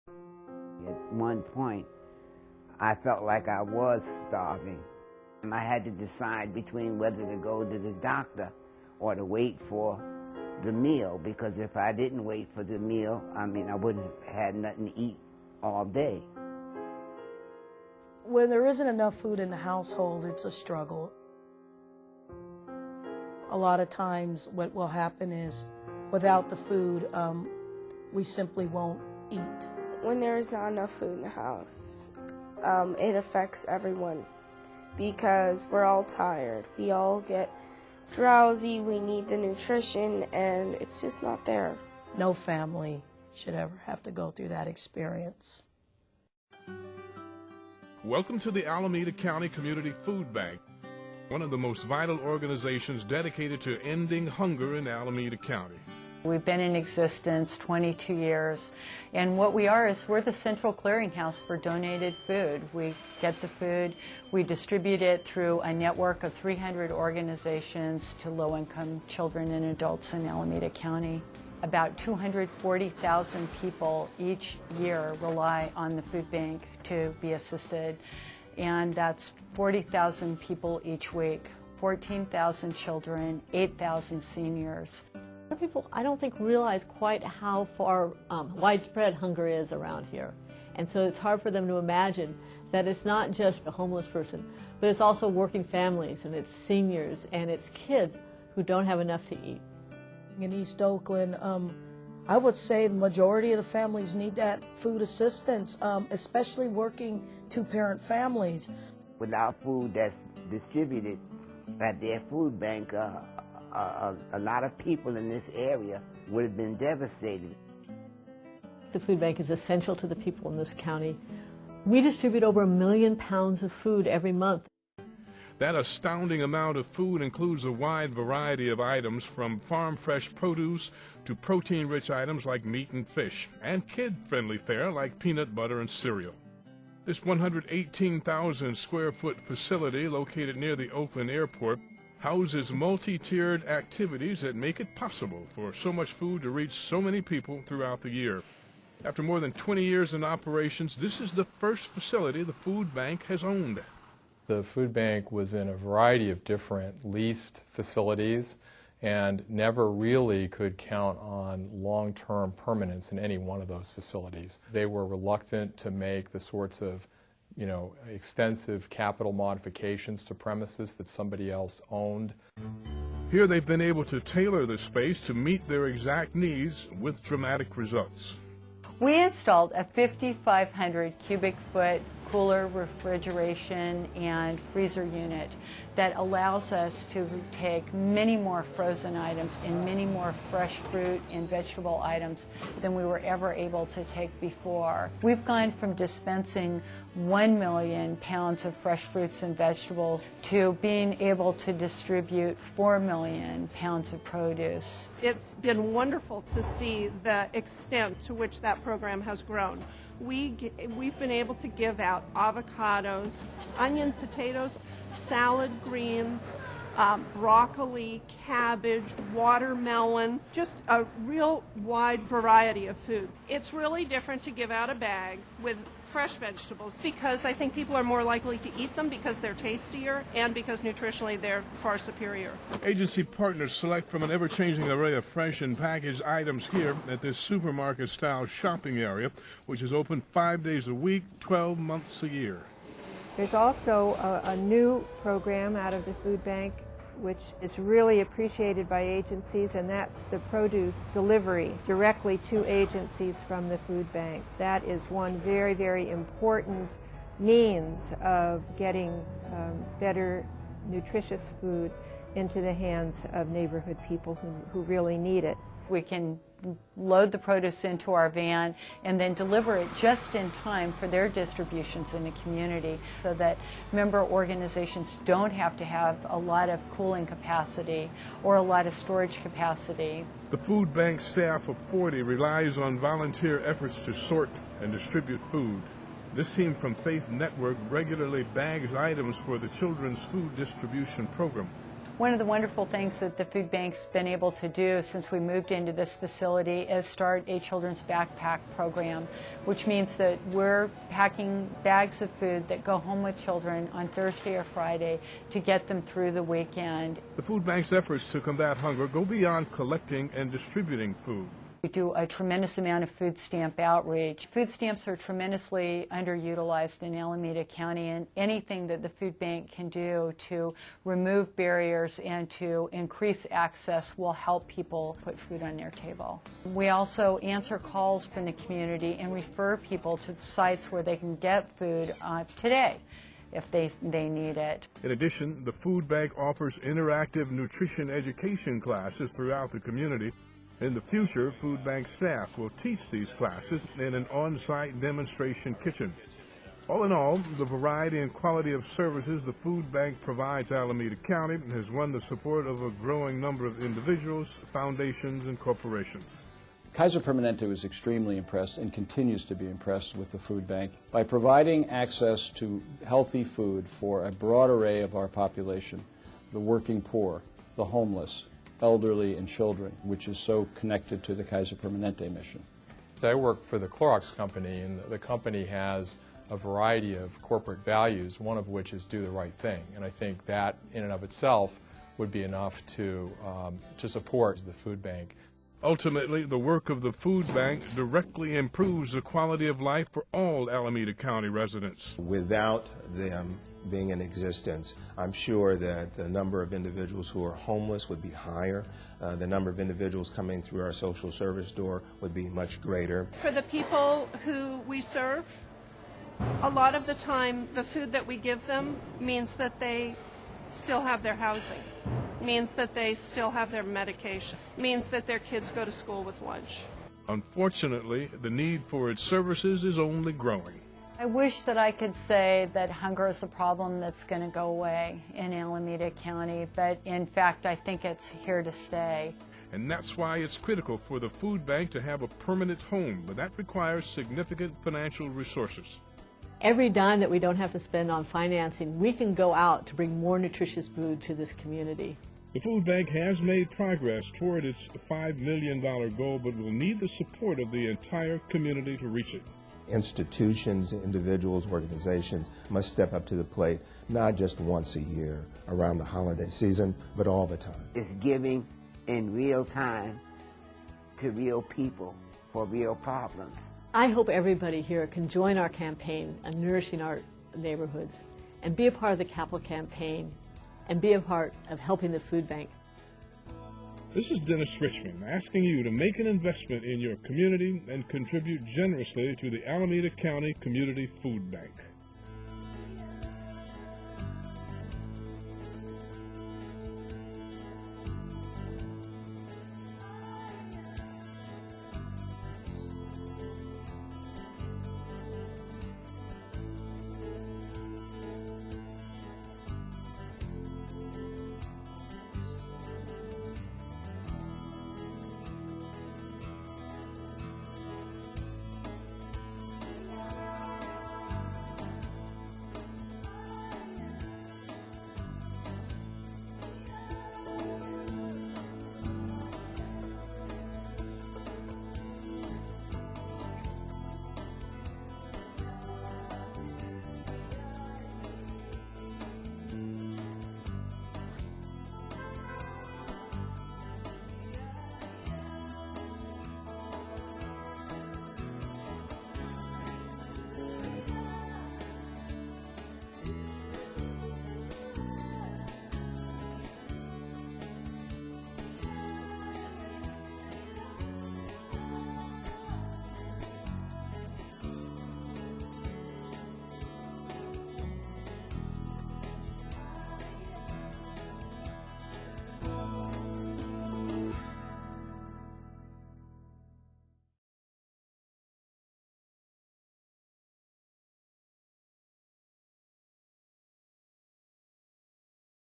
At one point, I felt like I was starving. I had to decide between whether to go to the doctor or to wait for the meal, because if I didn't wait for the meal, I wouldn't have had nothing to eat all day. When there isn't enough food in the household, it's a struggle. A lot of times what will happen is, without the food, we simply won't eat. When there is not enough food in the house, it affects everyone because we're all tired. We all get drowsy, we need the nutrition, and it's just not there. No family should ever have to go through that experience. Welcome to the Alameda County Community Food Bank, one of the most vital organizations dedicated to ending hunger in Alameda County. We've been in existence 22 years, and what we are is we're the central clearinghouse for donated food. We get the food, we distribute it through a network of 300 organizations to low-income children and adults in Alameda County. About 240,000 people each year rely on the food bank to be assisted, and that's 40,000 people each week, 14,000 children, 8,000 seniors. People, I don't think, realize quite how far widespread hunger is around here. And so it's hard for them to imagine that it's not just a homeless person, but it's also working families, and it's seniors, and it's kids who don't have enough to eat. In East Oakland, I would say the majority of the families need that food assistance, especially working two-parent families. Without food that's distributed at their food bank, a lot of people in this area would have been devastated. The food bank is essential to the people in this county. We distribute over 1 million pounds of food every month. That astounding amount of food includes a wide variety of items, from farm-fresh produce to protein-rich items like meat and fish, and kid-friendly fare like peanut butter and cereal. This 118,000 square foot facility located near the Oakland Airport houses multi-tiered activities that make it possible for so much food to reach so many people throughout the year. After more than 20 years in operations, this is the first facility the food bank has owned. The food bank was in a variety of different leased facilities and never really could count on long-term permanence in any one of those facilities. They were reluctant to make the sorts of extensive capital modifications to premises that somebody else owned. Here they've been able to tailor the space to meet their exact needs with dramatic results. We installed a 5,500 cubic foot cooler, refrigeration, and freezer unit that allows us to take many more frozen items and many more fresh fruit and vegetable items than we were ever able to take before. We've gone from dispensing 1 million pounds of fresh fruits and vegetables to being able to distribute 4 million pounds of produce. It's been wonderful to see the extent to which that program has grown. We've been able to give out avocados, onions, potatoes, salad greens, broccoli, cabbage, watermelon, just a real wide variety of foods. It's really different to give out a bag with fresh vegetables because I think people are more likely to eat them because they're tastier and because nutritionally they're far superior. Agency partners select from an ever-changing array of fresh and packaged items here at this supermarket-style shopping area, which is open 5 days a week, 12 months a year. There's also a new program out of the food bank which is really appreciated by agencies, and that's the produce delivery directly to agencies from the food banks. That is one very, very important means of getting better, nutritious food into the hands of neighborhood people who really need it. We can load the produce into our van and then deliver it just in time for their distributions in the community so that member organizations don't have to have a lot of cooling capacity or a lot of storage capacity. The food bank staff of 40 relies on volunteer efforts to sort and distribute food. This team from Faith Network regularly bags items for the Children's Food Distribution Program. One of the wonderful things that the food bank's been able to do since we moved into this facility is start a children's backpack program, which means that we're packing bags of food that go home with children on Thursday or Friday to get them through the weekend. The food bank's efforts to combat hunger go beyond collecting and distributing food. We do a tremendous amount of food stamp outreach. Food stamps are tremendously underutilized in Alameda County, and anything that the food bank can do to remove barriers and to increase access will help people put food on their table. We also answer calls from the community and refer people to sites where they can get food today if they need it. In addition, the food bank offers interactive nutrition education classes throughout the community. In the future, food bank staff will teach these classes in an on-site demonstration kitchen. All in all, the variety and quality of services the food bank provides Alameda County has won the support of a growing number of individuals, foundations, and corporations. Kaiser Permanente was extremely impressed and continues to be impressed with the food bank. By providing access to healthy food for a broad array of our population, the working poor, the homeless, elderly, and children, which is so connected to the Kaiser Permanente mission. I work for the Clorox company, and the company has a variety of corporate values, one of which is do the right thing. And I think that in and of itself would be enough to support the food bank. Ultimately, the work of the food bank directly improves the quality of life for all Alameda County residents. Without them being in existence, I'm sure that the number of individuals who are homeless would be higher. The number of individuals coming through our social service door would be much greater. For the people who we serve, a lot of the time the food that we give them means that they still have their housing, means that they still have their medication, means that their kids go to school with lunch. Unfortunately, the need for its services is only growing. I wish that I could say that hunger is a problem that's going to go away in Alameda County, but in fact I think it's here to stay. And that's why it's critical for the food bank to have a permanent home, but that requires significant financial resources. Every dime that we don't have to spend on financing, we can go out to bring more nutritious food to this community. The food bank has made progress toward its $5 million goal, but will need the support of the entire community to reach it. Institutions, individuals, organizations must step up to the plate, not just once a year around the holiday season, but all the time. It's giving in real time to real people for real problems. I hope everybody here can join our campaign on nourishing our neighborhoods and be a part of the capital campaign and be a part of helping the food bank. This is Dennis Richmond asking you to make an investment in your community and contribute generously to the Alameda County Community Food Bank.